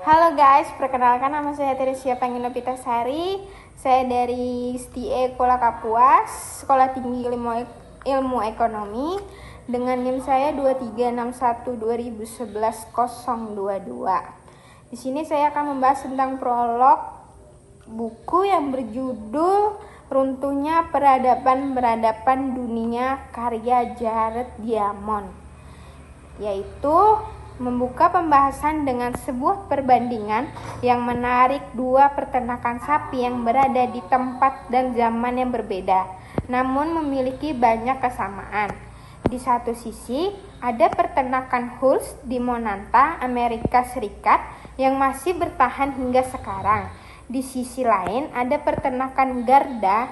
Halo guys, perkenalkan nama saya Teresia Pangino Pitasari. Saya dari STIE Kola Kapuas, Sekolah Tinggi Ilmu Ekonomi, dengan NIM saya 2361-2011-022. Di sini saya akan membahas tentang prolog buku yang berjudul Runtuhnya Peradaban Dunia karya Jared Diamond, yaitu membuka pembahasan dengan sebuah perbandingan yang menarik dua peternakan sapi yang berada di tempat dan zaman yang berbeda, namun memiliki banyak kesamaan. Di satu sisi, ada peternakan Hulse di Monanta, Amerika Serikat yang masih bertahan hingga sekarang. Di sisi lain, ada peternakan Garda,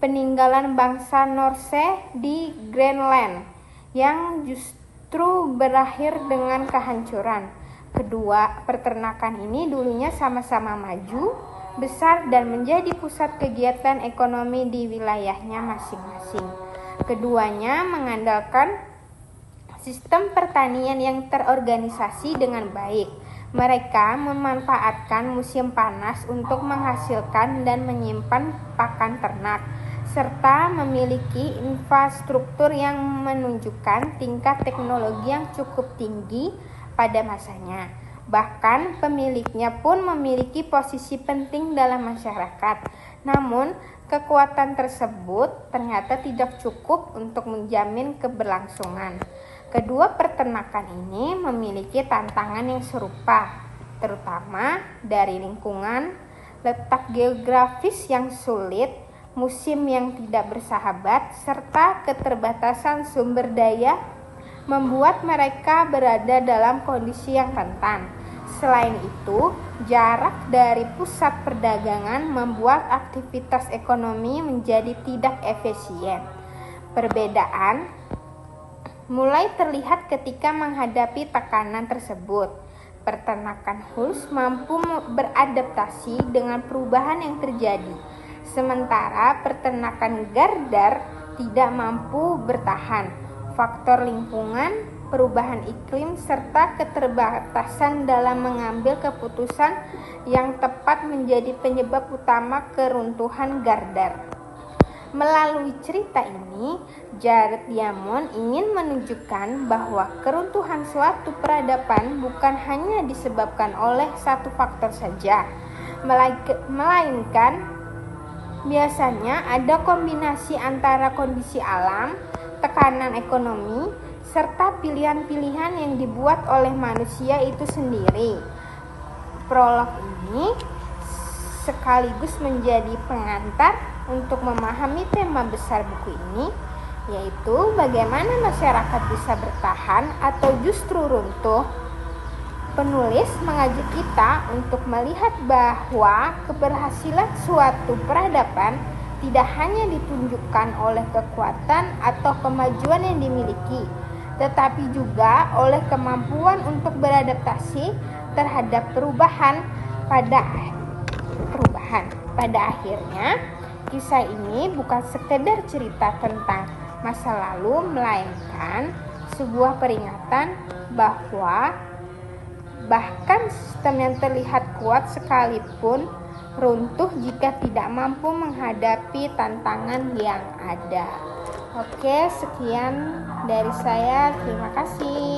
peninggalan bangsa Norse di Greenland, yang justru berakhir dengan kehancuran. Kedua peternakan ini dulunya sama-sama maju, besar, dan menjadi pusat kegiatan ekonomi di wilayahnya masing-masing. Keduanya mengandalkan sistem pertanian yang terorganisasi dengan baik. Mereka memanfaatkan musim panas untuk menghasilkan dan menyimpan pakan ternak, serta memiliki infrastruktur yang menunjukkan tingkat teknologi yang cukup tinggi pada masanya. Bahkan pemiliknya pun memiliki posisi penting dalam masyarakat. Namun, kekuatan tersebut ternyata tidak cukup untuk menjamin keberlangsungan. Kedua peternakan ini memiliki tantangan yang serupa, terutama dari lingkungan, letak geografis yang sulit, musim yang tidak bersahabat, serta keterbatasan sumber daya membuat mereka berada dalam kondisi yang rentan. Selain itu, jarak dari pusat perdagangan membuat aktivitas ekonomi menjadi tidak efisien. Perbedaan mulai terlihat ketika menghadapi tekanan tersebut. Peternakan Hulse mampu beradaptasi dengan perubahan yang terjadi, sementara peternakan Gardar tidak mampu bertahan. Faktor lingkungan, perubahan iklim, serta keterbatasan dalam mengambil keputusan yang tepat menjadi penyebab utama keruntuhan Gardar. Melalui cerita ini, Jared Diamond ingin menunjukkan bahwa keruntuhan suatu peradaban bukan hanya disebabkan oleh satu faktor saja, melainkan biasanya ada kombinasi antara kondisi alam, tekanan ekonomi, serta pilihan-pilihan yang dibuat oleh manusia itu sendiri. Prolog ini sekaligus menjadi pengantar untuk memahami tema besar buku ini, yaitu bagaimana masyarakat bisa bertahan atau justru runtuh. Penulis mengajak kita untuk melihat bahwa keberhasilan suatu peradaban tidak hanya ditunjukkan oleh kekuatan atau kemajuan yang dimiliki, tetapi juga oleh kemampuan untuk beradaptasi terhadap perubahan. Pada akhirnya, kisah ini bukan sekedar cerita tentang masa lalu, melainkan sebuah peringatan bahwa bahkan sistem yang terlihat kuat sekalipun runtuh jika tidak mampu menghadapi tantangan yang ada. Oke, sekian dari saya. Terima kasih.